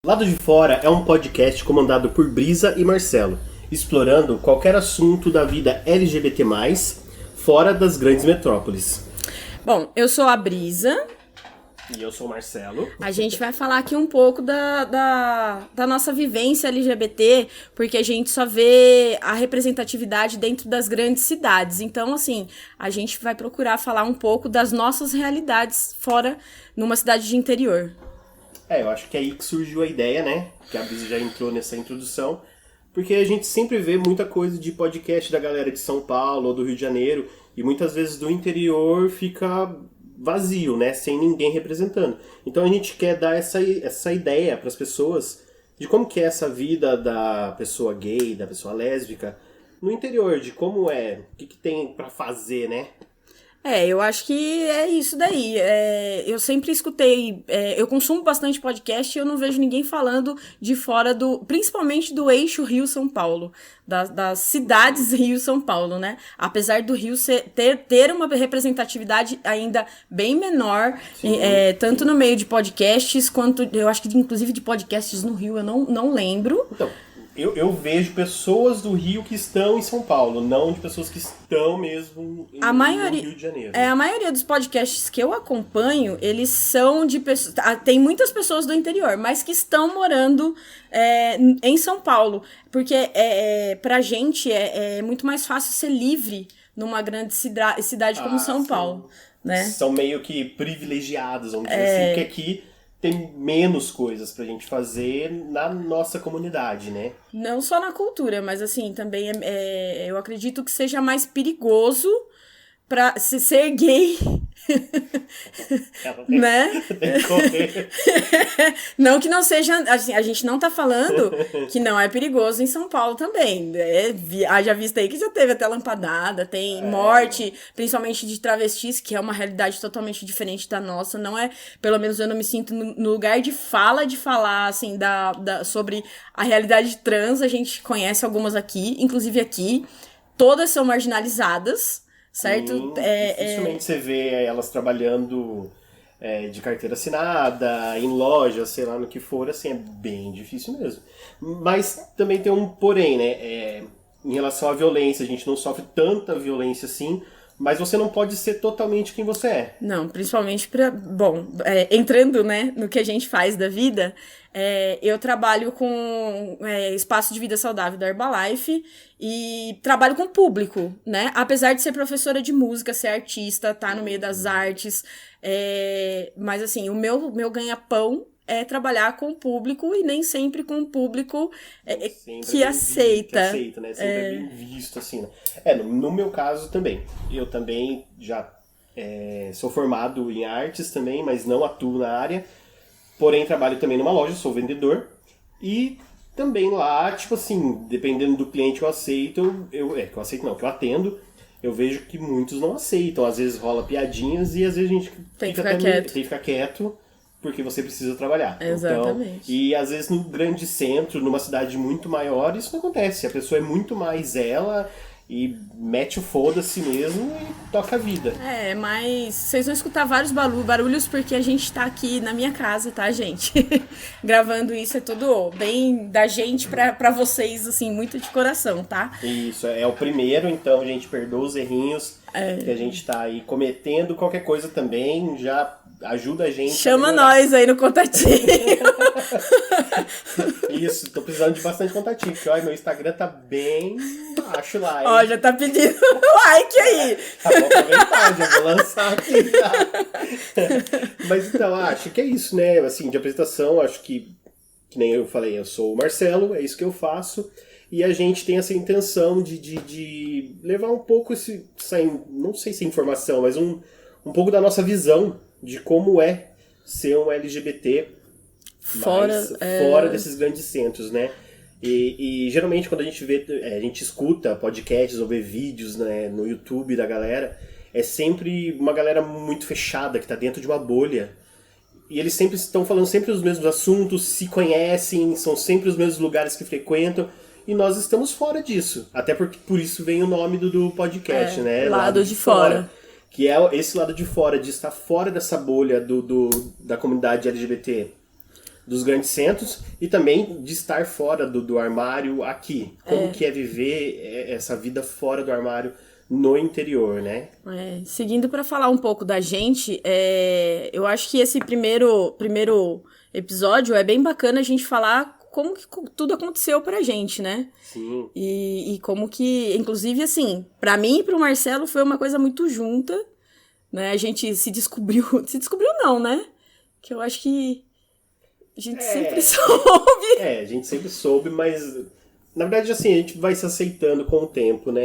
Lado de Fora é um podcast comandado por Brisa e Marcelo, explorando qualquer assunto da vida LGBT+, fora das grandes metrópoles. Bom, eu sou a Brisa. E eu sou o Marcelo. A gente vai falar aqui um pouco da nossa vivência LGBT, porque a gente só vê a representatividade dentro das grandes cidades. Então, assim, a gente vai procurar falar um pouco das nossas realidades fora, numa cidade de interior. Eu acho que é aí que surgiu a ideia, né? Que a Brisa já entrou nessa introdução. Porque a gente sempre vê muita coisa de podcast da galera de São Paulo ou do Rio de Janeiro. E muitas vezes do interior fica vazio, né? Sem ninguém representando. Então a gente quer dar essa ideia para as pessoas de como que é essa vida da pessoa gay, da pessoa lésbica no interior, de como é, o que tem para fazer, né? Eu acho que é isso daí. Eu sempre escutei, eu consumo bastante podcast e eu não vejo ninguém falando de fora principalmente do eixo Rio-São Paulo, das cidades Rio-São Paulo, né? Apesar do Rio ter uma representatividade ainda bem menor, tanto no meio de podcasts, quanto, eu acho que inclusive de podcasts no Rio, eu não lembro. Então, eu vejo pessoas do Rio que estão em São Paulo, não de pessoas que estão mesmo no Rio de Janeiro. A maioria dos podcasts que eu acompanho, eles são de pessoas... Tem muitas pessoas do interior, mas que estão morando em São Paulo. Porque pra gente é muito mais fácil ser livre numa grande cidade como São Paulo. Né? São meio que privilegiados, vamos dizer assim, porque aqui tem menos coisas pra gente fazer na nossa comunidade, né? Não só na cultura, mas assim, também eu acredito que seja mais perigoso pra se ser gay, né? Tem que correr. Não que não seja, assim, a gente não tá falando que não é perigoso em São Paulo também. Já visto aí que já teve até lampadada, tem morte, principalmente de travestis, que é uma realidade totalmente diferente da nossa. Não é, pelo menos eu não me sinto no lugar de falar, assim, sobre a realidade trans. A gente conhece algumas aqui, inclusive aqui, todas são marginalizadas. Certo? Dificilmente você vê elas trabalhando de carteira assinada, em loja, sei lá, no que for, assim, é bem difícil mesmo. Mas também tem um porém, né? Em relação à violência, a gente não sofre tanta violência assim, mas você não pode ser totalmente quem você é. Não, principalmente entrando, né, no que a gente faz da vida, eu trabalho com espaço de vida saudável da Herbalife e trabalho com público, né? Apesar de ser professora de música, ser artista, tá no meio das artes, mas assim, o meu ganha-pão é trabalhar com o público e nem sempre com o público que aceita. Que aceita, né? Sempre é bem visto, assim, né? No meu caso também. Eu também já sou formado em artes também, mas não atuo na área. Porém, trabalho também numa loja, sou vendedor. E também lá, tipo assim, dependendo do cliente que eu aceito, que eu atendo, eu vejo que muitos não aceitam. Às vezes rola piadinhas e às vezes a gente tem que ficar quieto. Porque você precisa trabalhar. Exatamente. Então, e às vezes no grande centro, numa cidade muito maior, isso não acontece. A pessoa é muito mais ela e mete o foda-se mesmo e toca a vida. Mas vocês vão escutar vários barulhos porque a gente tá aqui na minha casa, tá, gente? Gravando isso, é tudo bem da gente pra vocês, assim, muito de coração, tá? Isso, é o primeiro, então, gente, perdoa os errinhos que a gente tá aí cometendo. Qualquer coisa também, já ajuda a gente. Chama nós aí no contatinho. Isso, tô precisando de bastante contatinho, porque meu Instagram tá bem baixo lá. Já tá pedindo like aí. Vou aproveitar, já vou lançar aqui já. Mas então, acho que é isso, né? Assim, de apresentação, acho que nem eu falei, eu sou o Marcelo, é isso que eu faço. E a gente tem essa intenção de levar um pouco não sei se é informação, mas um pouco da nossa visão de como é ser um LGBT fora desses grandes centros, né? E geralmente quando a gente escuta podcasts ou vê vídeos, né, no YouTube da galera, é sempre uma galera muito fechada, que tá dentro de uma bolha. E eles sempre estão falando sempre os mesmos assuntos, se conhecem, são sempre os mesmos lugares que frequentam. E nós estamos fora disso. Até porque por isso vem o nome do podcast, né? Lado de fora. Que é esse lado de fora, de estar fora dessa bolha da comunidade LGBT, dos grandes centros e também de estar fora do armário aqui. Como que é viver essa vida fora do armário no interior, né? Seguindo para falar um pouco da gente, eu acho que esse primeiro episódio é bem bacana a gente falar como que tudo aconteceu pra gente, né? Sim. E como que, inclusive, assim, pra mim e pro Marcelo foi uma coisa muito junta, né? A gente se descobriu não, né? Que eu acho que a gente sempre soube. A gente sempre soube, mas na verdade, assim, a gente vai se aceitando com o tempo, né?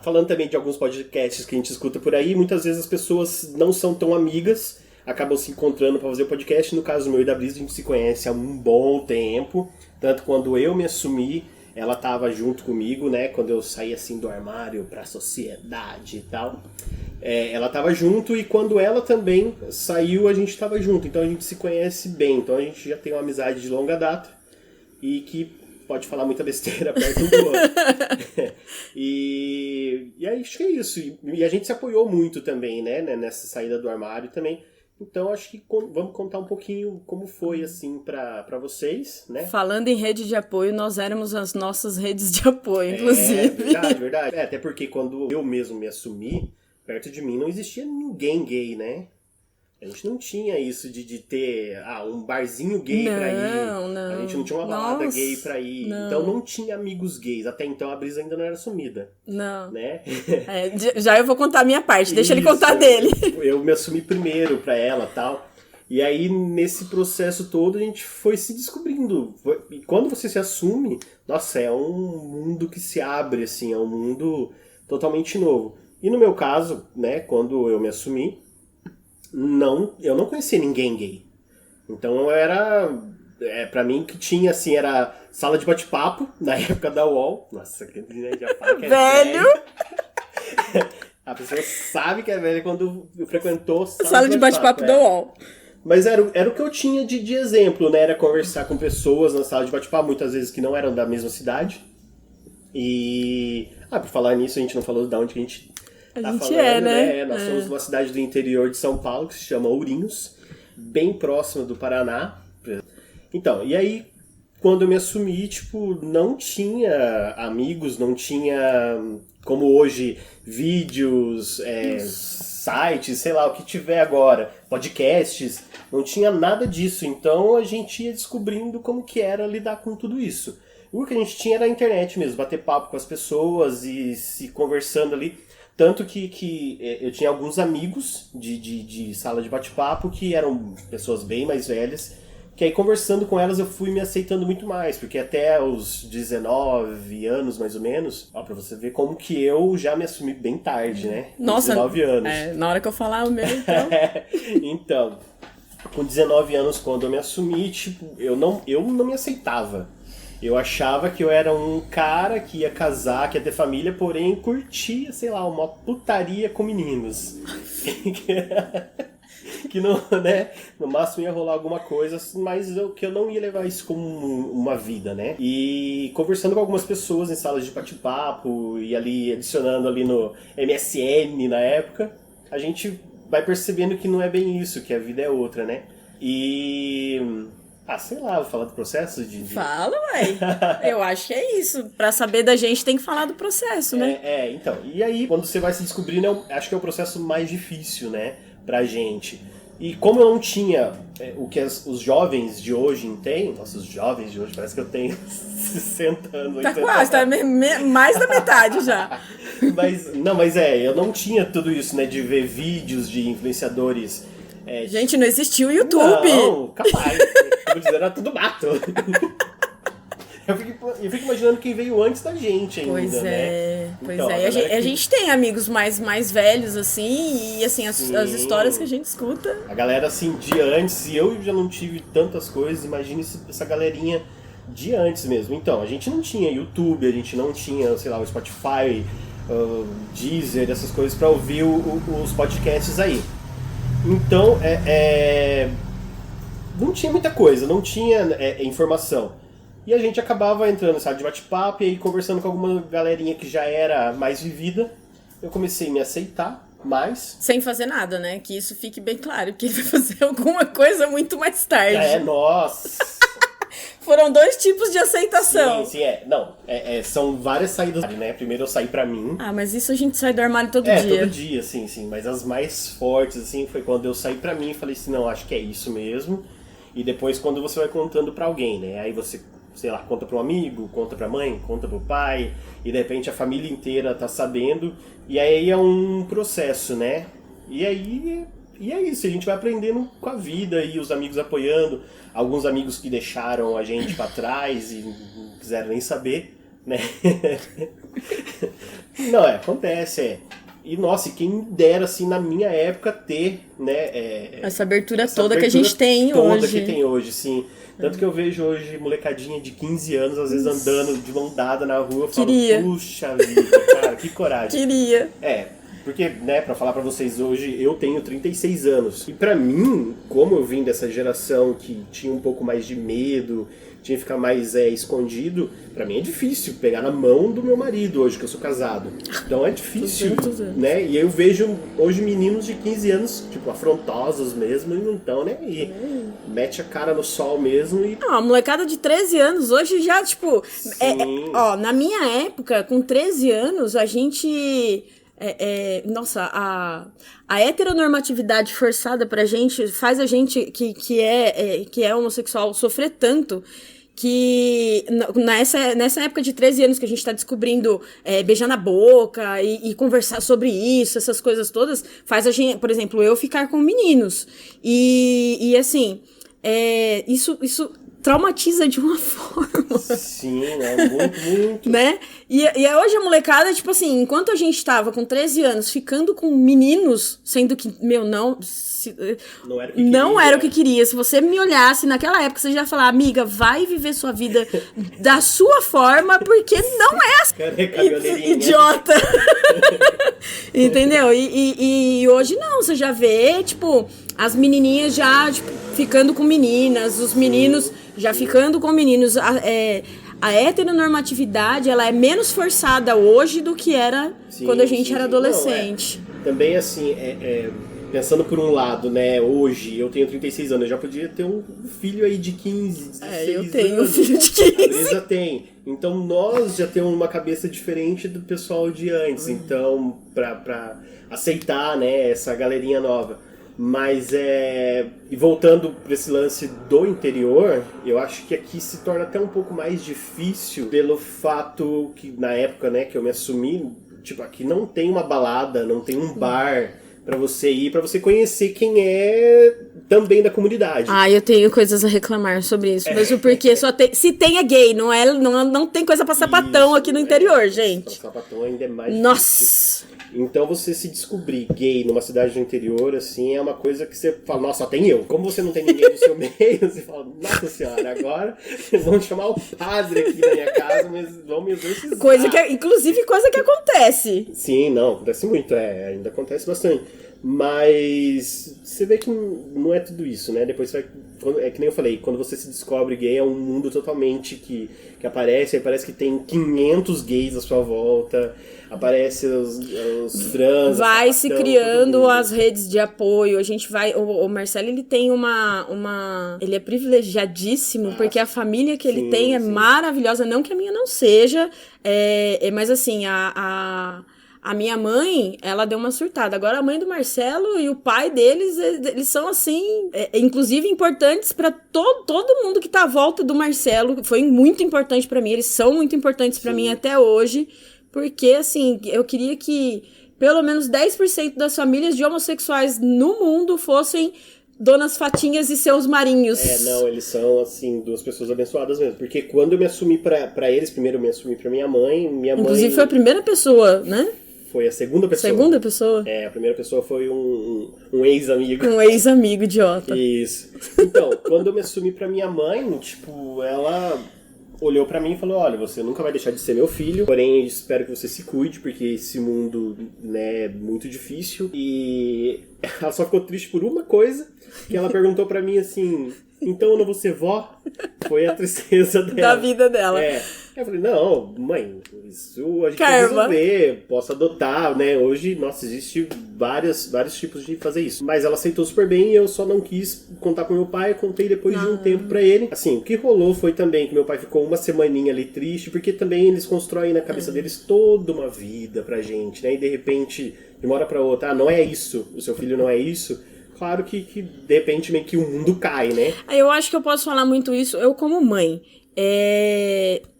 Falando também de alguns podcasts que a gente escuta por aí, muitas vezes as pessoas não são tão amigas, acabam se encontrando para fazer o podcast. No caso meu e da Brisa, a gente se conhece há um bom tempo. Tanto quando eu me assumi, ela estava junto comigo, né? Quando eu saí assim do armário para a sociedade e tal. Ela estava junto, e quando ela também saiu, a gente estava junto. Então a gente se conhece bem. Então a gente já tem uma amizade de longa data e que pode falar muita besteira perto um do outro. E aí acho que é isso. E a gente se apoiou muito também, né? Nessa saída do armário também. Então, acho que vamos contar um pouquinho como foi, assim, pra vocês, né? Falando em rede de apoio, nós éramos as nossas redes de apoio, inclusive. Verdade. Até porque quando eu mesmo me assumi, perto de mim não existia ninguém gay, né? A gente não tinha isso de ter um barzinho gay pra ir. Não. A gente não tinha uma balada gay pra ir. Não. Então não tinha amigos gays. Até então a Brisa ainda não era assumida. Não. Né? Já eu vou contar a minha parte, deixa ele contar dele. Eu me assumi primeiro pra ela e tal. E aí nesse processo todo a gente foi se descobrindo. E quando você se assume, nossa, é um mundo que se abre, assim, é um mundo totalmente novo. E no meu caso, né, quando eu me assumi, eu não conhecia ninguém gay. Então pra mim o que tinha assim era sala de bate-papo na época da UOL. Nossa, que já fala que é velho. A pessoa sabe que é velha quando frequentou sala de bate-papo da UOL. Mas era o que eu tinha de exemplo, né? Era conversar com pessoas na sala de bate-papo, muitas vezes que não eram da mesma cidade. E por falar nisso, a gente não falou de onde que a gente tá falando, né? Nós somos uma cidade do interior de São Paulo que se chama Ourinhos, bem próxima do Paraná. Então, e aí, quando eu me assumi, tipo, não tinha amigos, não tinha, como hoje, vídeos, sites, sei lá, o que tiver agora, podcasts, não tinha nada disso. Então, a gente ia descobrindo como que era lidar com tudo isso. O que a gente tinha era a internet mesmo, bater papo com as pessoas e se conversando ali. Tanto que eu tinha alguns amigos de sala de bate-papo que eram pessoas bem mais velhas, que aí conversando com elas eu fui me aceitando muito mais, porque até os 19 anos mais ou menos, pra você ver como que eu já me assumi bem tarde, né? Com Nossa, 19 anos. Na hora que eu falar o meu, então... Então, com 19 anos quando eu me assumi, tipo, eu não me aceitava. Eu achava que eu era um cara que ia casar, que ia ter família, porém curtia, sei lá, uma putaria com meninos. Que não, né? No máximo ia rolar alguma coisa, mas que eu não ia levar isso como uma vida, né? E conversando com algumas pessoas em salas de bate-papo e ali adicionando ali no MSN na época, a gente vai percebendo que não é bem isso, que a vida é outra, né? E... sei lá, vou falar do processo Fala, ué. Eu acho que é isso. Pra saber da gente tem que falar do processo, né? Então. E aí, quando você vai se descobrindo, acho que é o processo mais difícil, né? Pra gente. E como eu não tinha o que os jovens de hoje têm... Nossa, os jovens de hoje, parece que eu tenho 60 anos. Tá quase, tá mais da metade já. Mas eu não tinha tudo isso, né? De ver vídeos de influenciadores... Gente, não existiu o YouTube. Não, capaz. Como dizer, era tudo mato. Eu fico imaginando quem veio antes da gente ainda, né? Pois é. A gente tem amigos mais velhos, assim, e assim, as histórias que a gente escuta. A galera, assim, de antes, e eu já não tive tantas coisas, imagine essa galerinha de antes mesmo. Então, a gente não tinha YouTube, a gente não tinha, sei lá, o Spotify, Deezer, essas coisas pra ouvir os podcasts aí. Então, não tinha muita coisa, não tinha informação. E a gente acabava entrando em sala de bate-papo e aí conversando com alguma galerinha que já era mais vivida. Eu comecei a me aceitar, Mas... Sem fazer nada, né? Que isso fique bem claro, que ele vai fazer alguma coisa muito mais tarde. Nossa... Foram 2 tipos de aceitação. Sim, não. São várias saídas, né? Primeiro eu saí pra mim. Mas isso a gente sai do armário todo dia. Todo dia, sim. Mas as mais fortes, assim, foi quando eu saí pra mim e falei assim, não, acho que é isso mesmo. E depois quando você vai contando pra alguém, né? Aí você, sei lá, conta pra um amigo, conta pra mãe, conta pro pai. E de repente a família inteira tá sabendo. E aí é um processo, né? E é isso, a gente vai aprendendo com a vida e os amigos apoiando. Alguns amigos que deixaram a gente pra trás e não quiseram nem saber, né? Não, acontece, E, nossa, e quem dera, assim, na minha época ter, né... essa abertura toda que a gente tem hoje. Toda que tem hoje, sim. Tanto que eu vejo hoje molecadinha de 15 anos, às vezes andando de mão dada na rua, eu falo, puxa vida, cara, que coragem. Queria. Porque, né, pra falar pra vocês hoje, eu tenho 36 anos. E pra mim, como eu vim dessa geração que tinha um pouco mais de medo, tinha que ficar mais escondido, pra mim é difícil pegar na mão do meu marido hoje, que eu sou casado. Então é difícil, né? E eu vejo hoje meninos de 15 anos, tipo, afrontosos mesmo, e não estão nem aí. Mete a cara no sol mesmo e... Não, a molecada de 13 anos hoje já, tipo... na minha época, com 13 anos, a gente... nossa, a heteronormatividade forçada pra gente faz a gente que é homossexual sofrer tanto que nessa época de 13 anos que a gente tá descobrindo beijar na boca e conversar sobre isso, essas coisas todas, faz a gente, por exemplo, eu ficar com meninos. E assim, isso traumatiza de uma forma. Sim, muito. Né? E hoje a molecada, tipo assim, enquanto a gente tava com 13 anos ficando com meninos, sendo que, não era o que queria. Se você me olhasse naquela época, você já ia falar, amiga, vai viver sua vida da sua forma, porque não é assim. Idiota. Entendeu? E hoje não, você já vê, tipo, as menininhas já, tipo, ficando com meninas, os meninos já ficando com meninos. A heteronormatividade, ela é menos forçada hoje do que era quando a gente era adolescente. Também, assim, pensando por um lado, né, hoje eu tenho 36 anos, eu já podia ter um filho aí de 15, 16 eu tenho anos. Um filho de 15. A Luísa tem. Então nós já temos uma cabeça diferente do pessoal de antes, então, pra aceitar, né, essa galerinha nova. Mas e voltando para esse lance do interior, eu acho que aqui se torna até um pouco mais difícil pelo fato que na época, né, que eu me assumi, tipo, aqui não tem uma balada, não tem um bar pra você ir, pra você conhecer quem é também da comunidade. Eu tenho coisas a reclamar sobre isso, mas o porquê se tem é gay, não tem coisa pra sapatão aqui no interior, gente. Sapatão ainda é mais Nossa! difícil. Então você se descobrir gay numa cidade do interior, assim, é uma coisa que você fala, nossa, só tem eu. Como você não tem ninguém no seu meio, você fala, nossa senhora, agora vamos chamar o padre aqui na minha casa, mas vamos me exorcizar. Inclusive coisa que acontece. Sim, não, acontece muito, ainda acontece bastante. Mas você vê que não é tudo isso, né? Depois vai... É que nem eu falei, quando você se descobre gay é um mundo totalmente que aparece, aí parece que tem 500 gays à sua volta, aparece os trans... Vai se criando as redes de apoio, a gente vai... O Marcelo, ele tem ele é privilegiadíssimo, porque a família que ele tem é maravilhosa, não que a minha não seja, mas assim, a minha mãe, ela deu uma surtada. Agora a mãe do Marcelo e o pai deles, eles são assim, inclusive importantes pra todo mundo que tá à volta do Marcelo. Foi muito importante pra mim, eles são muito importantes pra mim até hoje, porque assim, eu queria que pelo menos 10% das famílias de homossexuais no mundo fossem Donas Fatinhas e seus marinhos. Eles são, assim, duas pessoas abençoadas mesmo. Porque quando eu me assumi pra eles, primeiro eu me assumi pra minha mãe. Inclusive foi a primeira pessoa, né? Foi a segunda pessoa. Segunda pessoa? A primeira pessoa foi um ex-amigo. Um ex-amigo idiota. Isso. Então, quando eu me assumi pra minha mãe, tipo, ela olhou pra mim e falou, olha, você nunca vai deixar de ser meu filho, porém espero que você se cuide, porque esse mundo, né, é muito difícil. E ela só ficou triste por uma coisa, que ela perguntou pra mim assim, então eu não vou ser vó? Foi a tristeza dela. Da vida dela. Eu falei, não, mãe, isso a gente Karma. precisa resolver, posso adotar, né? Hoje, nossa, existe vários tipos de fazer isso. Mas ela aceitou super bem e eu só não quis contar com meu pai, contei depois de um tempo pra ele. Assim, o que rolou foi também que meu pai ficou uma semaninha ali triste, porque também eles constroem na cabeça deles toda uma vida pra gente, né? E de repente, de uma hora pra outra, não é isso, o seu filho não é isso. Claro que de repente meio que o mundo cai, né? Eu acho que eu posso falar muito isso, eu como mãe.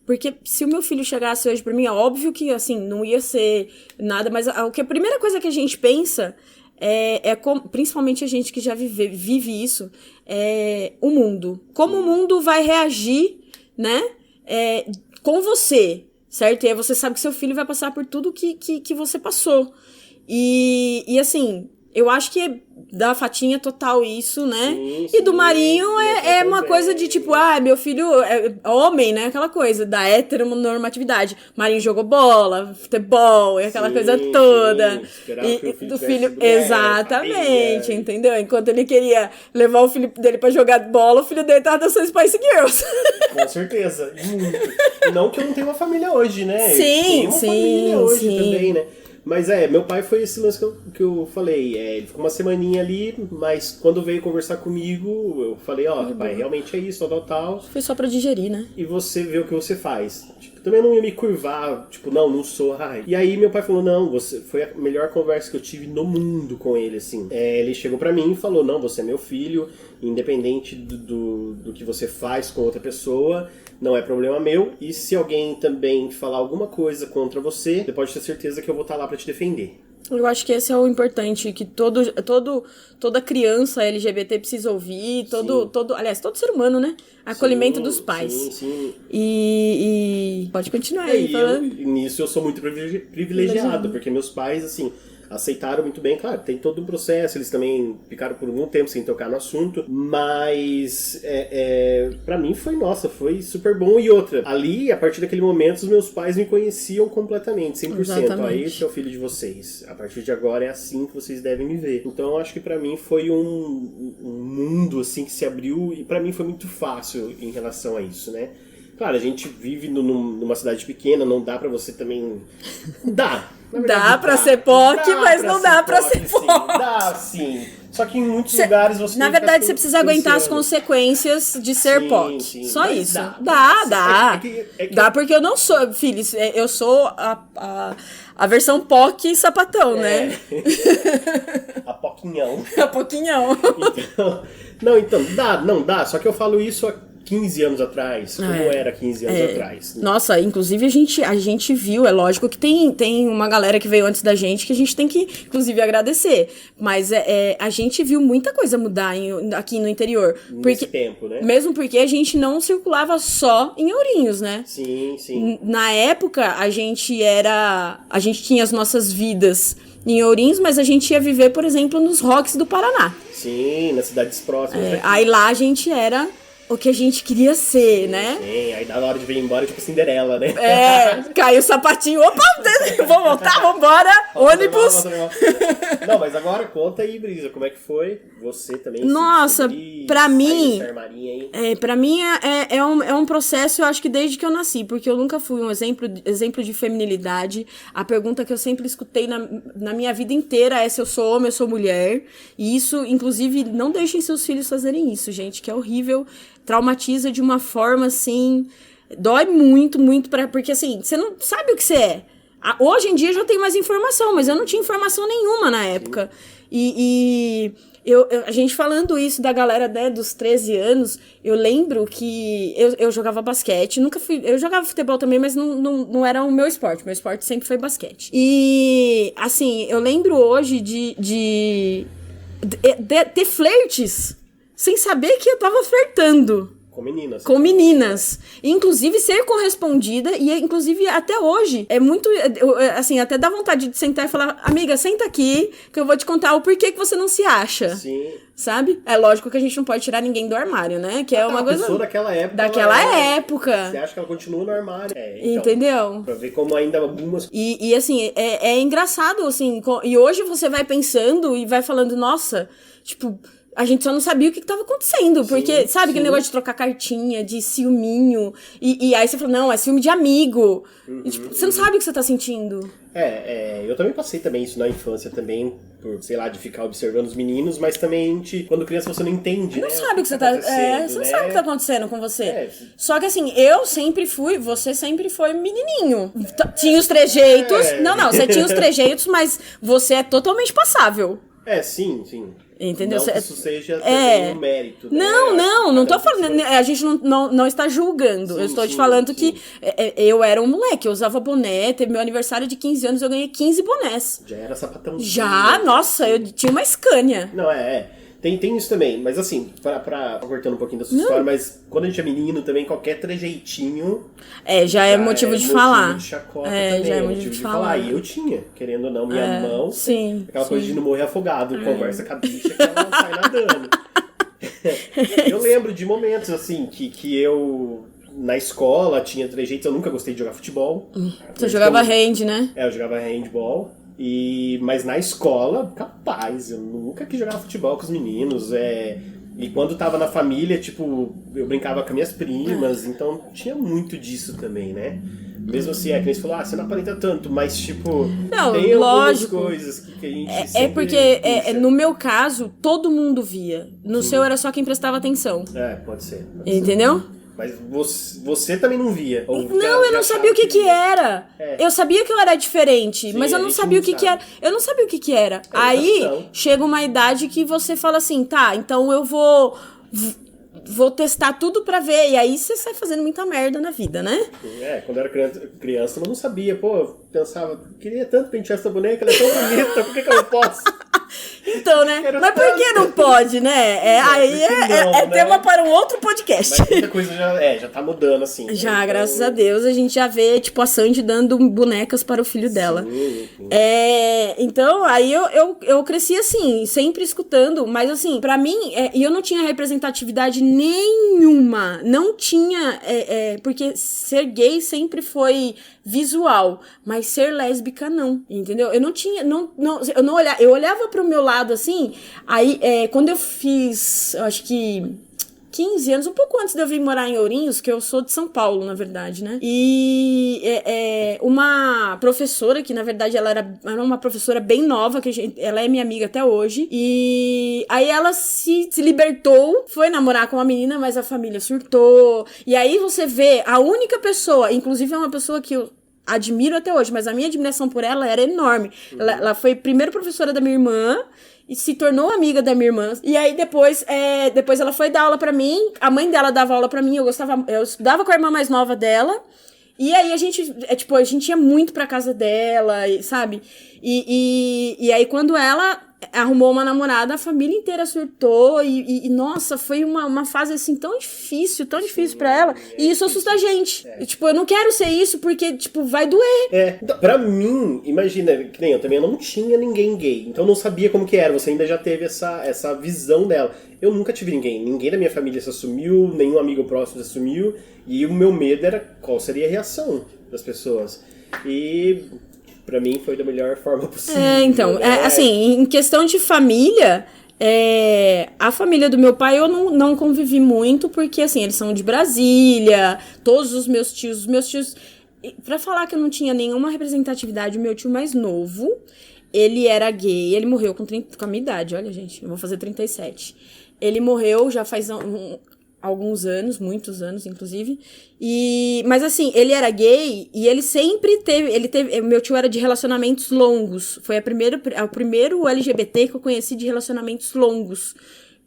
Porque se o meu filho chegasse hoje pra mim, é óbvio que, assim, não ia ser nada, mas a primeira coisa que a gente pensa principalmente a gente que já vive isso, o mundo. Como o mundo vai reagir, né, com você, certo? E aí você sabe que seu filho vai passar por tudo que você passou. E assim, eu acho que da Fatinha total isso, né? Sim, e do Marinho é uma coisa de tipo, meu filho é homem, né? Aquela coisa da heteronormatividade. Marinho jogou bola, futebol, e aquela coisa toda. E do filho, exatamente, entendeu? Enquanto ele queria levar o filho dele pra jogar bola, o filho dele tava dançando Spice Girls. Com certeza, muito. Não que eu não tenha uma família hoje, né? Sim, uma família hoje também, né? Mas meu pai foi esse lance que eu falei. Ele ficou uma semaninha ali, mas quando veio conversar comigo, eu falei, pai, realmente é isso, tal. Foi só pra digerir, né? E você vê o que você faz. Tipo, também não ia me curvar, tipo, não sou. E aí meu pai falou, não, foi a melhor conversa que eu tive no mundo com ele, assim. Ele chegou pra mim e falou, não, você é meu filho, independente do que você faz com outra pessoa, não é problema meu, e se alguém também falar alguma coisa contra você pode ter certeza que eu vou estar lá pra te defender. Eu acho que esse é o importante, que toda criança LGBT precisa ouvir, aliás, todo ser humano, né? Acolhimento dos pais. Sim. E pode continuar aí falando. Nisso eu sou muito privilegiado, porque meus pais, assim, aceitaram muito bem, claro, tem todo um processo, eles também ficaram por algum tempo sem tocar no assunto, mas pra mim foi super bom. E outra, ali, a partir daquele momento, os meus pais me conheciam completamente, 100%. Exatamente. Esse é o filho de vocês, a partir de agora é assim que vocês devem me ver. Então eu acho que pra mim foi um mundo assim que se abriu, e pra mim foi muito fácil em relação a isso, né? Claro, a gente vive numa cidade pequena, não dá pra você também... Dá pra ser POC, mas não dá pra ser POC. Dá, sim. Só que em muitos lugares você... Na verdade, você precisa aguentar as consequências de ser POC. Sim. Só mas isso. Dá. Dá porque eu não sou, filho, eu sou a versão POC sapatão, né? A poquinhão. A poquinhão. Então, dá. Só que eu falo isso há 15 anos atrás, como era 15 anos atrás. Nossa, inclusive a gente viu, é lógico que tem uma galera que veio antes da gente que a gente tem que, inclusive, agradecer. Mas a gente viu muita coisa mudar aqui no interior. Nesse tempo, né? Mesmo porque a gente não circulava só em Ourinhos, né? Sim. Na época, a gente tinha as nossas vidas em Ourinhos, mas a gente ia viver, por exemplo, nos Rocks do Paraná. Sim, nas cidades próximas. Aí lá a gente era o que a gente queria ser, né? Sim, aí na hora de vir embora, tipo Cinderela, né? Caiu o sapatinho, opa, vamos voltar, vambora, ônibus. Não, mas agora conta aí, Brisa, como é que foi? Você também. Nossa, pra mim, pra mim é um processo, eu acho que desde que eu nasci, porque eu nunca fui um exemplo de feminilidade. A pergunta que eu sempre escutei na minha vida inteira é se eu sou homem, eu sou mulher. E isso, inclusive, não deixem seus filhos fazerem isso, gente, que é horrível. Traumatiza de uma forma, assim, dói muito, porque, assim, você não sabe o que você é. Hoje em dia eu já tenho mais informação, mas eu não tinha informação nenhuma na época. E a gente falando isso da galera, né, dos 13 anos, eu lembro que eu jogava basquete, eu jogava futebol também, mas não era o meu esporte sempre foi basquete. E, assim, eu lembro hoje de ter flertes sem saber que eu tava flertando. Com meninas. Inclusive, ser correspondida. E, inclusive, até hoje, é muito... Assim, até dá vontade de sentar e falar, amiga, senta aqui, que eu vou te contar o porquê que você não se acha. Sim. Sabe? É lógico que a gente não pode tirar ninguém do armário, né? Que é uma coisa... pessoa daquela época. Você acha que ela continua no armário. Então, entendeu? Pra ver como ainda algumas... E assim, é engraçado, assim... E hoje você vai pensando e vai falando, nossa, tipo... A gente só não sabia o que tava acontecendo. Porque, Sim, sabe, aquele negócio de trocar cartinha, de ciúminho. E aí você fala, não, é ciúme de amigo. E, tipo, você não sabe o que você tá sentindo. Eu também passei também isso na infância também, por, sei lá, de ficar observando os meninos, mas também, quando criança você não entende, Não né? sabe o que você tá... você não sabe o que tá acontecendo com você. Só que assim, você sempre foi menininho. Tinha os trejeitos. Não, você tinha os trejeitos, mas você é totalmente passável. Sim. Entendeu? Não que isso seja também um mérito. Né? Não tô falando. A gente não está julgando. Eu estou te falando que eu era um moleque, eu usava boné, teve meu aniversário de 15 anos, eu ganhei 15 bonés. Já era sapatãozinho. Já, nossa, eu tinha uma Scania. Não, Tem isso também, mas assim, cortando um pouquinho da sua história, mas quando a gente é menino também, qualquer trejeitinho... já é motivo de falar. De chacota também, já é motivo de falar. E eu tinha, querendo ou não, minha mão... Sim. Aquela coisa de não morrer afogado, conversa com a bicha que ela não sai nadando. Eu lembro de momentos, assim, que eu... Na escola tinha trejeitos, eu nunca gostei de jogar futebol. Você jogava hand, né? Eu jogava handball. Mas na escola, capaz, eu nunca quis jogar futebol com os meninos. E quando tava na família, eu brincava com minhas primas, então tinha muito disso também, né? Mesmo assim, que nem você falou, você não aparenta tanto, mas não, tem lógico. algumas coisas que a gente porque no meu caso, todo mundo via. No seu era só quem prestava atenção. Pode ser. Entendeu? Mas você também não via? Não, eu não sabia o que era. Eu sabia que eu era diferente, mas eu não sabia o que era. Eu não sabia o que era. Aí, chega uma idade que você fala assim, tá, então eu vou testar tudo pra ver. E aí você sai fazendo muita merda na vida, né? Quando eu era criança, eu não sabia. Eu pensava, queria tanto pentear essa boneca, ela é tão bonita, por que eu não posso? Então, né? Mas por que não pode, né? Aí tema para um outro podcast. Mas muita coisa já tá mudando, assim. Já, então... graças a Deus, a gente já vê, a Sandy dando bonecas para o filho dela. Sim. Então, aí eu cresci assim, sempre escutando, mas assim, pra mim, eu não tinha representatividade nenhuma. Não tinha, porque ser gay sempre foi visual, mas ser lésbica não, entendeu? Eu não tinha, eu não olhava, eu olhava pro meu lado assim, aí quando eu fiz, eu acho que 15 anos, um pouco antes de eu vir morar em Ourinhos, que eu sou de São Paulo, na verdade, né? E uma professora, que na verdade ela era uma professora bem nova, ela é minha amiga até hoje, e aí ela se libertou, foi namorar com uma menina, mas a família surtou, e aí você vê a única pessoa, inclusive é uma pessoa que eu admiro até hoje, mas a minha admiração por ela era enorme. Ela foi primeira professora da minha irmã, e se tornou amiga da minha irmã. E aí depois ela foi dar aula pra mim, a mãe dela dava aula pra mim, eu estudava com a irmã mais nova dela, e aí a gente ia muito pra casa dela, sabe? E aí quando ela arrumou uma namorada, a família inteira surtou, e nossa, foi uma fase assim tão difícil pra ela, e isso assusta a gente. Eu não quero ser isso porque, vai doer. Pra mim, imagina, que nem eu também não tinha ninguém gay, então eu não sabia como que era, você ainda já teve essa visão dela. Eu nunca tive ninguém da minha família se assumiu, nenhum amigo próximo se assumiu, e o meu medo era qual seria a reação das pessoas. E pra mim foi da melhor forma possível. Assim, em questão de família, a família do meu pai eu não convivi muito, porque assim, eles são de Brasília, todos os meus tios, pra falar que eu não tinha nenhuma representatividade, o meu tio mais novo, ele era gay, ele morreu com a minha idade, olha gente, eu vou fazer 37. Ele morreu já faz alguns anos, muitos anos, inclusive. Mas assim, ele era gay e ele sempre teve. Meu tio era de relacionamentos longos. Foi o primeiro LGBT que eu conheci de relacionamentos longos.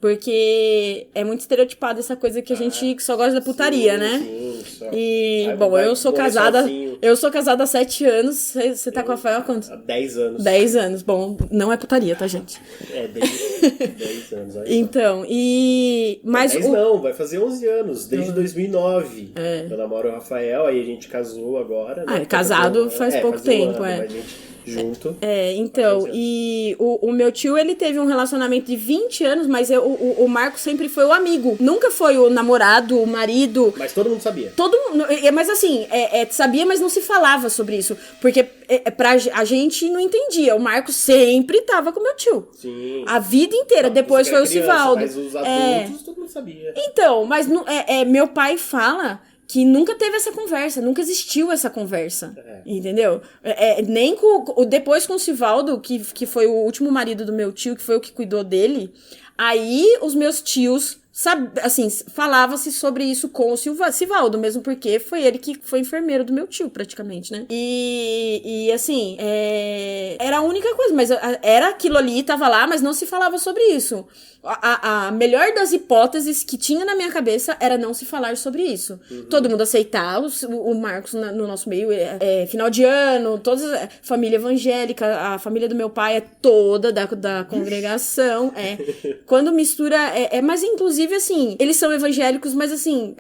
Porque é muito estereotipado essa coisa que a gente só gosta da putaria, né? Sim, só. Eu sou casada. Sozinho. Eu sou casada há 7 anos. Você tá com a Rafael há quantos? Há 10 anos. 10 anos. Bom, não é putaria, tá, gente? 10 anos. Então, mas 10 não, vai fazer 11 anos, desde 2009. Eu namoro o Rafael, aí a gente casou agora. Né? Casado faz pouco tempo, Mas a gente junto. Então, e o meu tio, ele teve um relacionamento de 20 anos, mas o Marco sempre foi o amigo. Nunca foi o namorado, o marido. Mas todo mundo sabia. Todo mundo, mas assim, sabia, mas não se falava sobre isso. Porque a gente não entendia. O Marcos sempre tava com meu tio. Sim. A vida inteira. Depois foi o Sivaldo. Mas os adultos, todo mundo sabia. Então, mas meu pai fala que nunca teve essa conversa, nunca existiu essa conversa, entendeu? Nem depois com o Sivaldo, que foi o último marido do meu tio, que foi o que cuidou dele, aí os meus tios, assim, falava-se sobre isso com o Sivaldo, mesmo porque foi ele que foi enfermeiro do meu tio, praticamente, né? E assim, era a única coisa, mas era aquilo ali, tava lá, mas não se falava sobre isso. A melhor das hipóteses que tinha na minha cabeça era não se falar sobre isso. Todo mundo aceitar o Marcos no nosso meio, final de ano, toda família evangélica, a família do meu pai é toda da congregação, quando mistura, mas inclusive assim, eles são evangélicos, mas assim,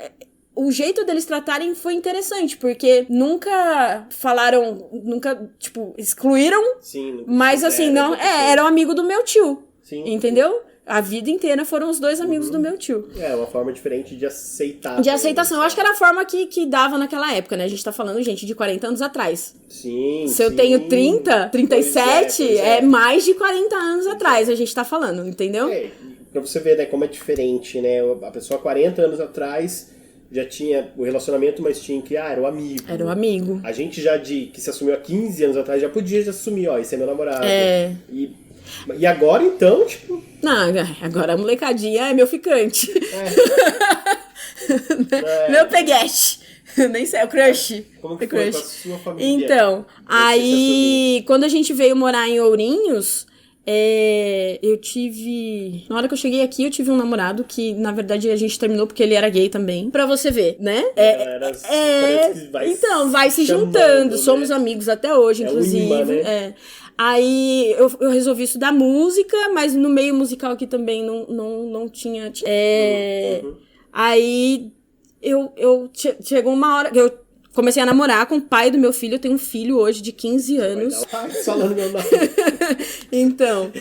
o jeito deles tratarem foi interessante, porque nunca falaram, nunca, tipo, excluíram, sim, mas assim, não, era um amigo do meu tio, sim, entendeu? A vida inteira foram os dois amigos do meu tio. Uma forma diferente de aceitar. De aceitação. Eu acho que era a forma que dava naquela época, né? A gente tá falando, gente, de 40 anos atrás. Sim, Se eu tenho 30, 37, pois é. Mais de 40 anos atrás a gente tá falando, entendeu? Pra você ver, né, como é diferente, né? A pessoa 40 anos atrás já tinha o relacionamento, mas tinha que, era o amigo. Era o amigo. A gente já que se assumiu há 15 anos atrás, já podia assumir, esse é meu namorado. E agora, então, tipo... Não, agora a molecadinha é meu ficante. Meu peguete. Nem sei, é o crush. Como que foi com a sua família? Então, aí, quando a gente veio morar em Ourinhos, eu tive... Na hora que eu cheguei aqui, eu tive um namorado que, na verdade, a gente terminou porque ele era gay também. Pra você ver, né? Então, vai se juntando. Somos amigos até hoje, inclusive. Um imã, né? Aí eu resolvi estudar música, mas no meio musical aqui também não tinha. Aí chegou uma hora que eu comecei a namorar com o pai do meu filho. Eu tenho um filho hoje de 15 anos. Falando meu nome. Então,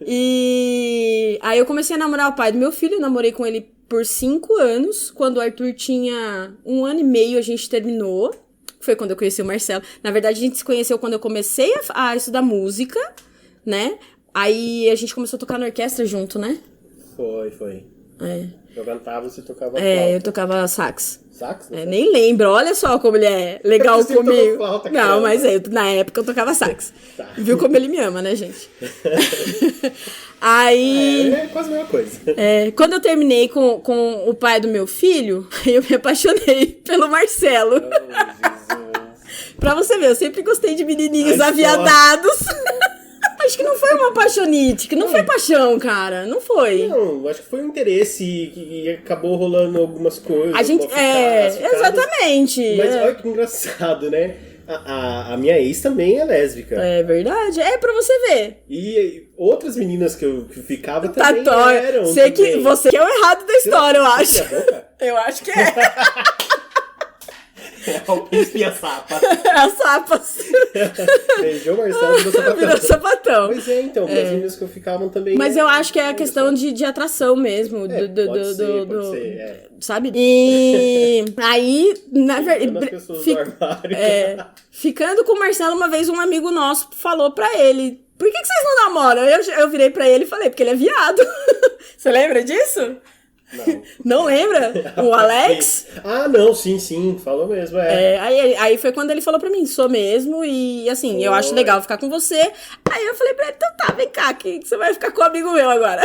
e aí eu comecei a namorar o pai do meu filho. Eu namorei com ele por 5 anos. Quando o Arthur tinha 1 ano e meio, a gente terminou. Foi quando eu conheci o Marcelo. Na verdade, a gente se conheceu quando eu comecei a estudar música, né? Aí a gente começou a tocar na orquestra junto, né? Foi. Eu cantava, você tocava flauta. Eu tocava sax. Sax? Nem lembro. Olha só como ele é legal comigo. Flauta, não, mas na época eu tocava sax. Tá. Viu como ele me ama, né, gente? Aí... É quase a mesma coisa. Quando eu terminei com o pai do meu filho, eu me apaixonei pelo Marcelo. Jesus. Pra você ver, eu sempre gostei de menininhos aviadados. Acho que não foi uma paixonite, que não foi paixão, cara. Não foi. Não, acho que foi um interesse e acabou rolando algumas coisas. A gente, exatamente. Mas olha que engraçado, né? A minha ex também é lésbica. É verdade. É pra você ver. E outras meninas que eu ficava também eram. Você que é o errado da história, eu acho. Eu acho que é. O príncipe e a sapa. As sapas. Beijou o Marcelo e virou sapatão. Pois então, as meninas que eu ficava também. Mas eu acho que é a questão de atração mesmo. Pode ser. Sabe? E aí, na verdade. Ficando com o Marcelo, uma vez um amigo nosso falou pra ele: por que vocês não namoram? Eu virei pra ele e falei: porque ele é viado. Você lembra disso? Não lembra? O Alex? Não, sim, falou mesmo, aí foi quando ele falou pra mim, sou mesmo, e assim, eu acho legal ficar com você. Aí eu falei pra ele, então tá, vem cá, que você vai ficar com um amigo meu agora.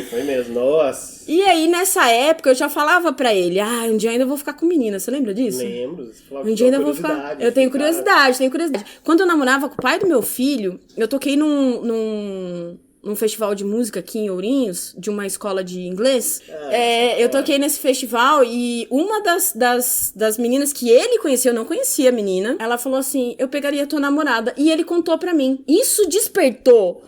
Foi mesmo, nossa. E aí, nessa época, eu já falava pra ele, um dia ainda vou ficar com menina, você lembra disso? Lembro, você falava um dia ainda vou ficar. Eu tenho curiosidade. Quando eu namorava com o pai do meu filho, eu toquei num festival de música aqui em Ourinhos, de uma escola de inglês. Eu toquei nesse festival e uma das meninas que ele conhecia, eu não conhecia a menina, ela falou assim, eu pegaria tua namorada. E ele contou pra mim. Isso despertou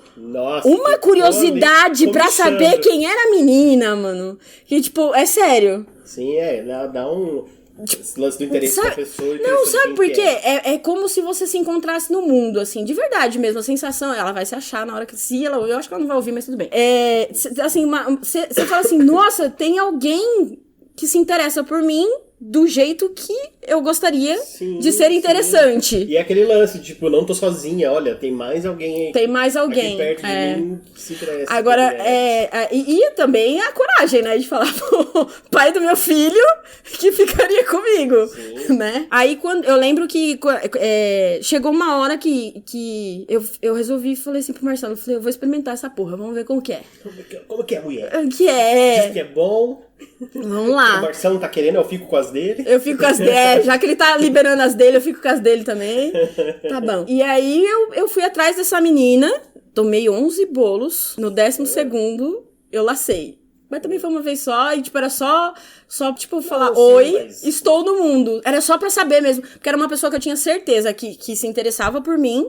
uma curiosidade pra saber quem era a menina, mano. Que, tipo, é sério. Sim, dá um... Esse lance do interesse da pessoa. Não, sabe por quê? É como se você se encontrasse no mundo, assim, de verdade mesmo. A sensação, ela vai se achar na hora que... eu acho que ela não vai ouvir, mas tudo bem. Assim, você fala assim, nossa, tem alguém que se interessa por mim do jeito que eu gostaria de ser interessante. E é aquele lance, tipo, não tô sozinha, olha, tem mais alguém aí. Tem mais alguém. Aqui perto de mim que se interessa. Agora, e também a coragem, né, de falar pro pai do meu filho que ficaria comigo, né? Aí, quando eu lembro que chegou uma hora que eu resolvi, falei assim pro Marcelo, eu falei, eu vou experimentar essa porra, vamos ver como que é. Como que é, mulher? Que é? Diz que é bom. Vamos lá. O Marcelo não tá querendo, eu fico com as dele. Eu fico com as dele, já que ele tá liberando as dele, eu fico com as dele também. Tá bom. E aí eu fui atrás dessa menina, tomei 11 bolos, no 12º eu lacei. Mas também foi uma vez só, e tipo, era só tipo, falar, oi, estou no mundo. Era só pra saber mesmo, porque era uma pessoa que eu tinha certeza que se interessava por mim,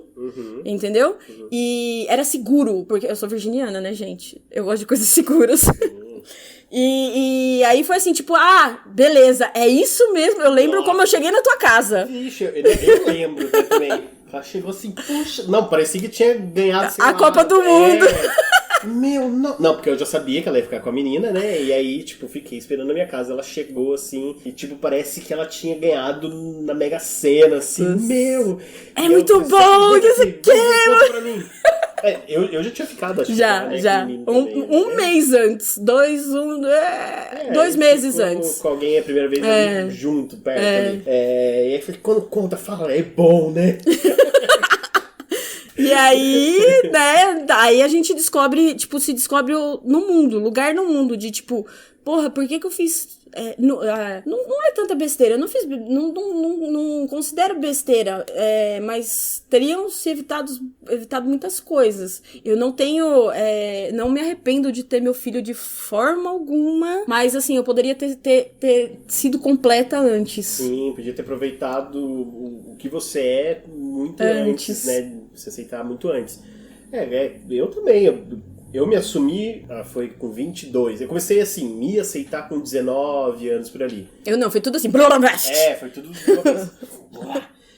entendeu? E era seguro, porque eu sou virginiana, né, gente? Eu gosto de coisas seguras. E aí foi assim, tipo, beleza, é isso mesmo, eu lembro como eu cheguei na tua casa. Vixe, eu lembro também. Ela chegou assim, puxa, não, parecia que tinha ganhado, sei a lá, Copa do Mundo. Meu, não, porque eu já sabia que ela ia ficar com a menina, né? E aí, tipo, fiquei esperando na minha casa. Ela chegou assim, e tipo, parece que ela tinha ganhado na Mega Sena, assim, meu. É muito bom, que você quer? Pra mim. Eu já tinha ficado, acho já. Também, um mês antes. 2 meses antes. Com alguém a primeira vez ali, junto, perto ali. E aí eu falei, quando conta, fala, é bom, né? E aí, né, aí a gente descobre, tipo, se descobre no mundo, lugar no mundo, de tipo, porra, por que eu fiz... não é tanta besteira, eu não fiz... Não considero besteira, mas teriam se evitado muitas coisas. Eu não tenho... não me arrependo de ter meu filho de forma alguma, mas assim, eu poderia ter sido completa antes. Sim, podia ter aproveitado o que você é muito antes, né? Se aceitar muito antes. Eu também... Eu me assumi, foi com 22. Eu comecei assim, me aceitar com 19 anos por ali. Eu não, foi tudo assim. Foi tudo.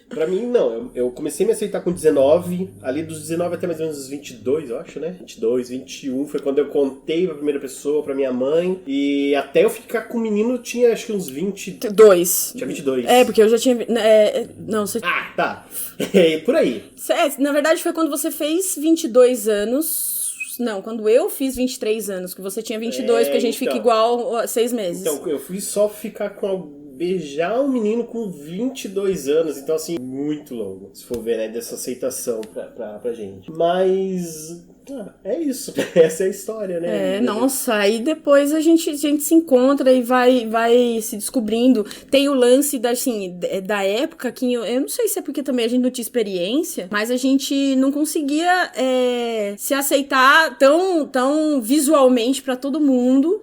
Pra mim, não. Eu comecei a me aceitar com 19. Ali dos 19 até mais ou menos os 22, eu acho, né? 22, 21. Foi quando eu contei pra primeira pessoa, pra minha mãe. E até eu ficar com o menino, eu tinha acho que uns 22. Tinha 22. Porque eu já tinha... não, você... Tá. Por aí. Na verdade, foi quando você fez 22 anos... Não, quando eu fiz 23 anos, que você tinha 22, porque a gente fica igual 6 meses. Então, eu fui só ficar beijar um menino com 22 anos, então assim, muito longo, se for ver, né, dessa aceitação pra gente. Mas... é isso, essa é a história, né? Nossa, aí depois a gente se encontra e vai se descobrindo. Tem o lance da época que eu não sei se é porque também a gente não tinha experiência, mas a gente não conseguia se aceitar tão visualmente pra todo mundo.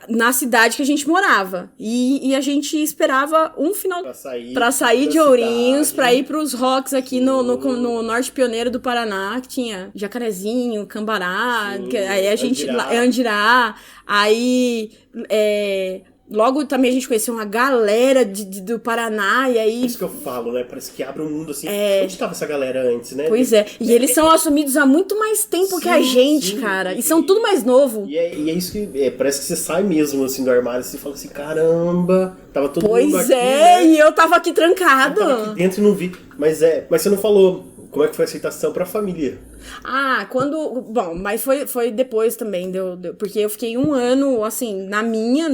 Na cidade que a gente morava. E a gente esperava um final pra sair de Ourinhos, pra ir pros rocks aqui no Norte Pioneiro do Paraná, que tinha Jacarezinho, Cambará, aí a gente... Andirá. Aí... Logo também a gente conheceu uma galera do Paraná, e aí... Por isso que eu falo, né? Parece que abre um mundo assim. Onde tava essa galera antes, né? Pois é. E eles são assumidos há muito mais tempo que a gente, cara. E são tudo mais novo. E é isso que... parece que você sai mesmo, assim, do armário, e fala assim, caramba, tava todo mundo aqui, né? E eu tava aqui trancado. Eu tava aqui dentro e não vi. Mas você não falou como é que foi a aceitação pra família. Bom, mas foi depois também, porque eu fiquei 1 ano, assim, na minha,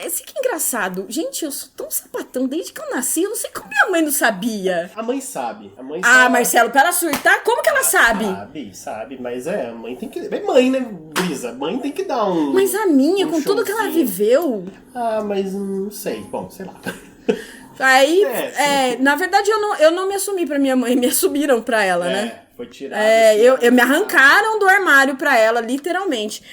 Isso que é engraçado. Gente, eu sou tão sapatão desde que eu nasci, eu não sei como minha mãe não sabia. A mãe sabe. Marcelo, pra ela surtar, como que ela sabe? Sabe, mas a mãe tem que... É mãe, né, Brisa? Mãe tem que dar um... Mas a minha, com tudo que ela viveu... mas não sei. Bom, sei lá. Aí, na verdade, eu não me assumi pra minha mãe, me assumiram pra ela, né? Foi tirado. Eu me arrancaram do armário pra ela, literalmente.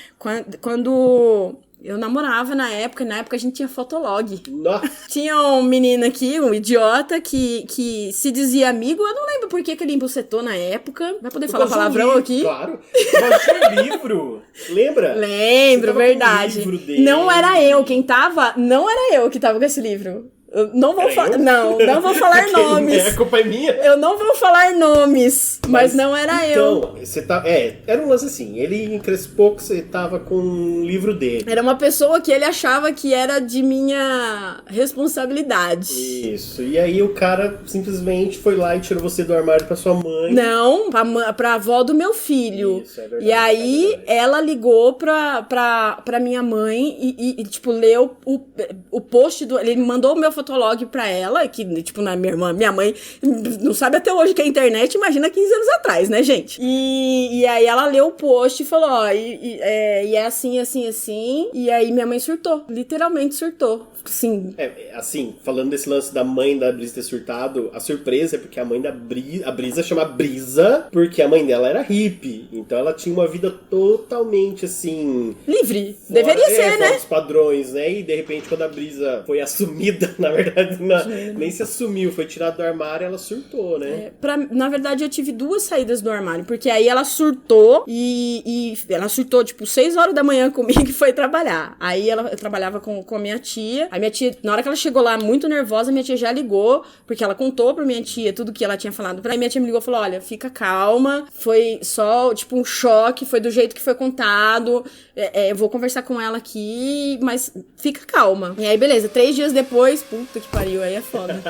Quando eu namorava na época a gente tinha fotolog. Nossa. Tinha um menino aqui, um idiota, que se dizia amigo. Eu não lembro por que ele embucetou na época. Vai poder falar palavrão aqui? Claro. Baixou um livro. Lembra? Lembro, verdade. Não era eu que tava com esse livro. Eu não vou falar. Não vou falar nomes. A culpa é minha. Eu não vou falar nomes, mas não era eu. Então, você tá. Era um lance assim. Ele encrespou que você tava com um livro dele. Era uma pessoa que ele achava que era de minha responsabilidade. Isso. E aí o cara simplesmente foi lá e tirou você do armário pra sua mãe. Não, pra avó do meu filho. Isso, é verdade. E aí ela ligou pra minha mãe e tipo, leu o post ele mandou o meu fotolog pra ela, que, tipo, minha mãe não sabe até hoje que é internet, imagina 15 anos atrás, né, gente? E aí ela leu o post e falou, ó, e é assim, assim, assim, e aí minha mãe surtou, literalmente surtou. Sim. Assim, falando desse lance da mãe da Brisa ter surtado, a surpresa é porque a mãe da Brisa, a Brisa chama Brisa porque a mãe dela era hippie, então ela tinha uma vida totalmente, assim... livre, deveria ser, né? Fora dos padrões, né? E de repente quando a Brisa foi assumida, na verdade, nem se assumiu, foi tirada do armário, ela surtou, né? Na verdade, eu tive 2 saídas do armário, porque aí ela surtou e ela surtou, tipo, 6 horas da manhã comigo e foi trabalhar. Aí eu trabalhava com a minha tia. A minha tia, na hora que ela chegou lá, muito nervosa, minha tia já ligou, porque ela contou pra minha tia tudo que ela tinha falado. Aí minha tia me ligou e falou, olha, fica calma, foi só, tipo, um choque, foi do jeito que foi contado, eu vou conversar com ela aqui, mas fica calma. E aí, beleza, 3 dias depois, puta que pariu, aí é foda.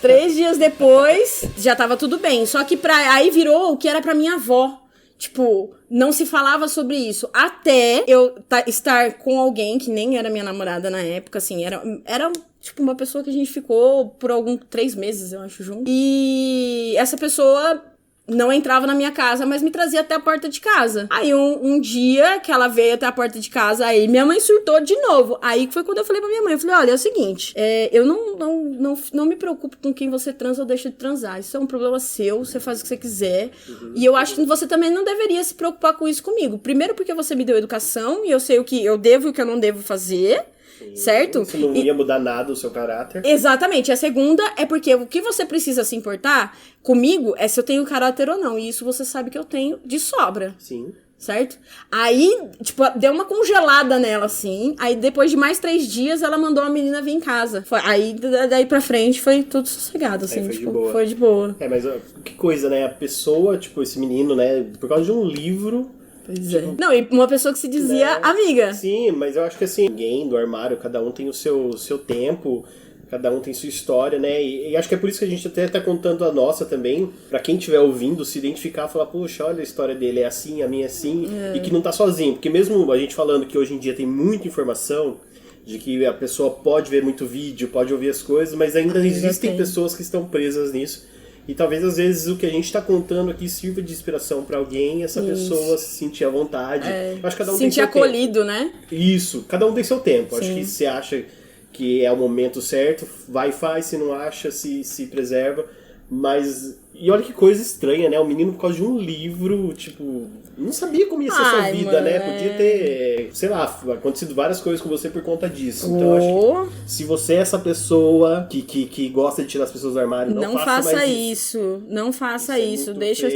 3 dias depois, já tava tudo bem, só que aí virou o que era pra minha avó. Tipo, não se falava sobre isso. Até eu estar com alguém que nem era minha namorada na época, assim, era tipo uma pessoa que a gente ficou por 3 meses, eu acho, junto. E essa pessoa não entrava na minha casa, mas me trazia até a porta de casa. Aí um dia que ela veio até a porta de casa, aí minha mãe surtou de novo. Aí foi quando eu falei pra minha mãe, eu falei, olha, é o seguinte, eu não me preocupo com quem você transa ou deixa de transar. Isso é um problema seu, você faz o que você quiser. Uhum. E eu acho que você também não deveria se preocupar com isso comigo. Primeiro porque você me deu educação e eu sei o que eu devo e o que eu não devo fazer. Sim, certo? Isso não ia mudar nada o seu caráter. Exatamente. A segunda é porque o que você precisa se importar comigo é se eu tenho caráter ou não. E isso você sabe que eu tenho de sobra. Sim. Certo? Aí, tipo, deu uma congelada nela, assim. Aí, depois de mais 3 dias, ela mandou a menina vir em casa. Aí, daí pra frente, foi tudo sossegado, assim. Foi tipo, de boa. Foi de boa. Mas que coisa, né? A pessoa, tipo, esse menino, né? Por causa de um livro... Pois é. Não, e uma pessoa que se dizia amiga. Sim, mas eu acho que assim, ninguém do armário, cada um tem o seu tempo, cada um tem sua história, né? E acho que é por isso que a gente até tá contando a nossa também, pra quem estiver ouvindo, se identificar, falar, poxa, olha a história dele, é assim, a minha é assim, e que não tá sozinho. Porque mesmo a gente falando que hoje em dia tem muita informação, de que a pessoa pode ver muito vídeo, pode ouvir as coisas, mas ainda existem pessoas que estão presas nisso. E talvez, às vezes, o que a gente está contando aqui sirva de inspiração para alguém e essa pessoa se sentir à vontade. Eu acho que cada um tem seu acolhido, tempo. Né? Isso, cada um tem seu tempo. Sim. Acho que se você acha que é o momento certo, vai e faz. Se não acha, se preserva. Mas... E olha que coisa estranha, né? O menino, por causa de um livro, tipo... Não sabia como ia ser a sua vida, mano, né? Podia ter, sei lá, acontecido várias coisas com você por conta disso. Então, acho que se você é essa pessoa que gosta de tirar as pessoas do armário, não faça mais isso. Não faça isso. Deixa...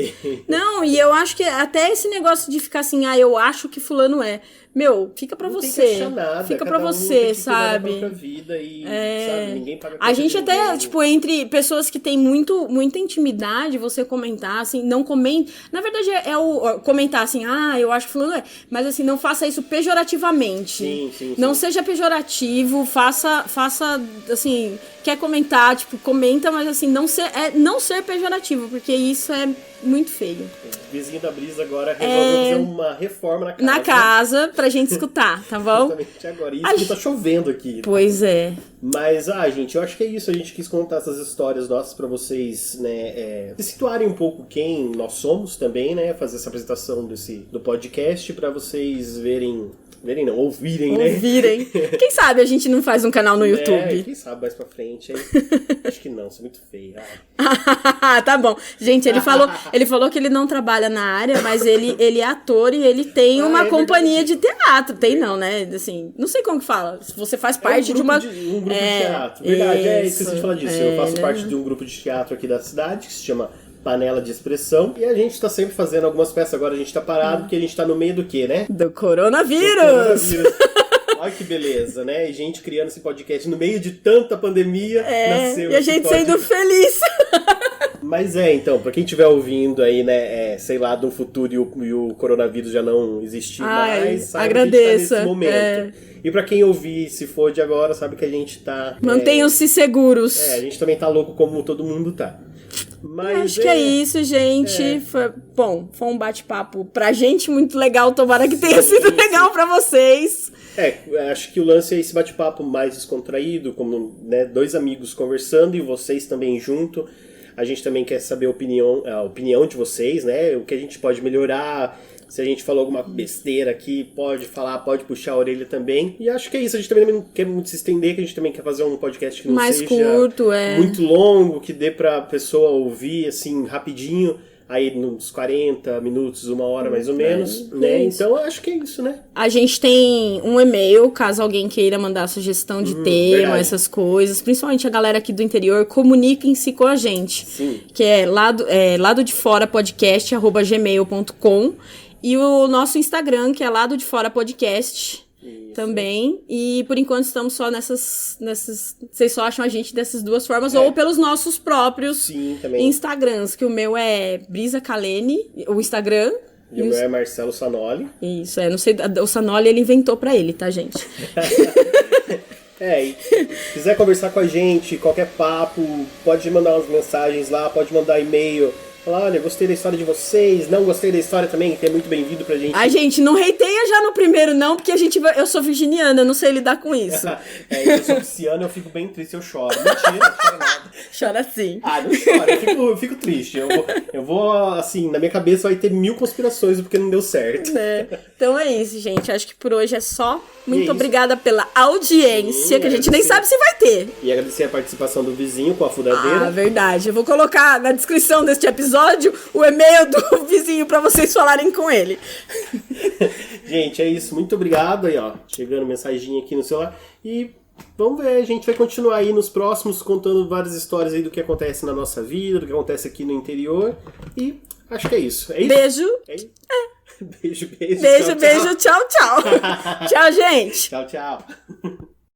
Não, e eu acho que até esse negócio de ficar assim, eu acho que fulano é. Meu, fica pra você. Tem que achar nada. Fica Cada pra você, tem que sabe? Da própria vida e, sabe, ninguém paga a gente até, ninguém. Tipo, entre pessoas que têm muita intimidade, você comentar, assim, não comente. Na verdade, é o comentar assim, eu acho que fulano é. Mas assim, não faça isso pejorativamente. Sim. Não seja pejorativo, faça, assim, quer comentar, tipo, comenta, mas assim, não ser pejorativo, porque isso é muito feio. O vizinho da Brisa agora resolveu fazer uma reforma na casa. Na casa, pra gente escutar, tá bom? Justamente agora. E isso tá chovendo aqui. Pois é. Mas, gente, eu acho que é isso. A gente quis contar essas histórias nossas pra vocês, né, se situarem um pouco quem nós somos também, né? Fazer essa apresentação do podcast pra vocês ouvirem, né? Quem sabe a gente não faz um canal no YouTube? Quem sabe mais pra frente, hein? Acho que não, sou muito feio. Tá bom. Gente, ele falou que ele não trabalha na área, mas ele é ator e ele tem uma companhia de teatro. Tem não, né? Assim, não sei como que fala. Se você faz parte de uma... um grupo de teatro. Verdade, esqueci de falar disso. Eu faço parte de um grupo de teatro aqui da cidade, que se chama Panela de Expressão. E a gente tá sempre fazendo algumas peças. Agora a gente tá parado, porque a gente tá no meio do quê, né? Do coronavírus! Olha que beleza, né? E gente criando esse podcast no meio de tanta pandemia, nasceu e a gente podcast. sendo feliz. Mas então, pra quem estiver ouvindo aí, né, sei lá, do futuro e o coronavírus já não existir mais, saiba agradeça. que a gente tá nesse momento. E pra quem ouvir, se for de agora, sabe que a gente tá... Mantenham-se seguros. a gente também tá louco como todo mundo tá. Mas acho que é isso, gente. Foi um bate-papo pra gente muito legal. Tomara que tenha sido legal pra vocês. Acho que o lance é esse bate-papo mais descontraído, como, né, dois amigos conversando e vocês também junto. A gente também quer saber a opinião de vocês, né? O que a gente pode melhorar. Se a gente falou alguma besteira aqui, pode falar, pode puxar a orelha também. E acho que é isso. A gente também não quer muito se estender, que a gente também quer fazer um podcast que não mais seja curto, muito longo, que dê pra pessoa ouvir, assim, rapidinho. Aí nos 40 minutos, 1 hora mais ou menos, né? Então acho que é isso, né? A gente tem um e-mail, caso alguém queira mandar sugestão de tema, verdade. essas coisas. Principalmente a galera aqui do interior, comuniquem-se com a gente. Sim. Que é ladodefora.podcast@gmail.com. E o nosso Instagram, que é Lado de Fora Podcast. Isso. Também. E por enquanto estamos só nessas. Vocês só acham a gente dessas duas formas, ou pelos nossos próprios Instagrams, que o meu é Brisa Kalene, o Instagram. E o meu é Marcelo Sanoli. Isso, não sei, o Sanoli ele inventou pra ele, tá, gente? E quiser conversar com a gente, qualquer papo, pode mandar umas mensagens lá, pode mandar e-mail. Falar, olha, gostei da história de vocês, não gostei da história também, que é muito bem-vindo pra gente. Ai, gente, não hateia já no primeiro não, porque eu sou virginiana, eu não sei lidar com isso. Eu sou pisciano, eu fico bem triste, eu choro. Mentira, não choro nada. Chora sim. Não choro, eu fico triste. Eu vou, assim, na minha cabeça vai ter 1000 conspirações porque não deu certo. Então é isso, gente, acho que por hoje é só. Muito obrigada pela audiência, que a gente nem sabe se vai ter. E agradecer a participação do vizinho com a furadeira. Verdade. Eu vou colocar na descrição deste episódio o e-mail do vizinho pra vocês falarem com ele. Gente, é isso. Muito obrigado aí, ó. Chegando mensagem aqui no celular. E vamos ver, a gente vai continuar aí nos próximos contando várias histórias aí do que acontece na nossa vida, do que acontece aqui no interior. E acho que é isso. É isso? Beijo. Beijo, beijo. Beijo, tchau, tchau. Tchau, gente. Tchau, tchau.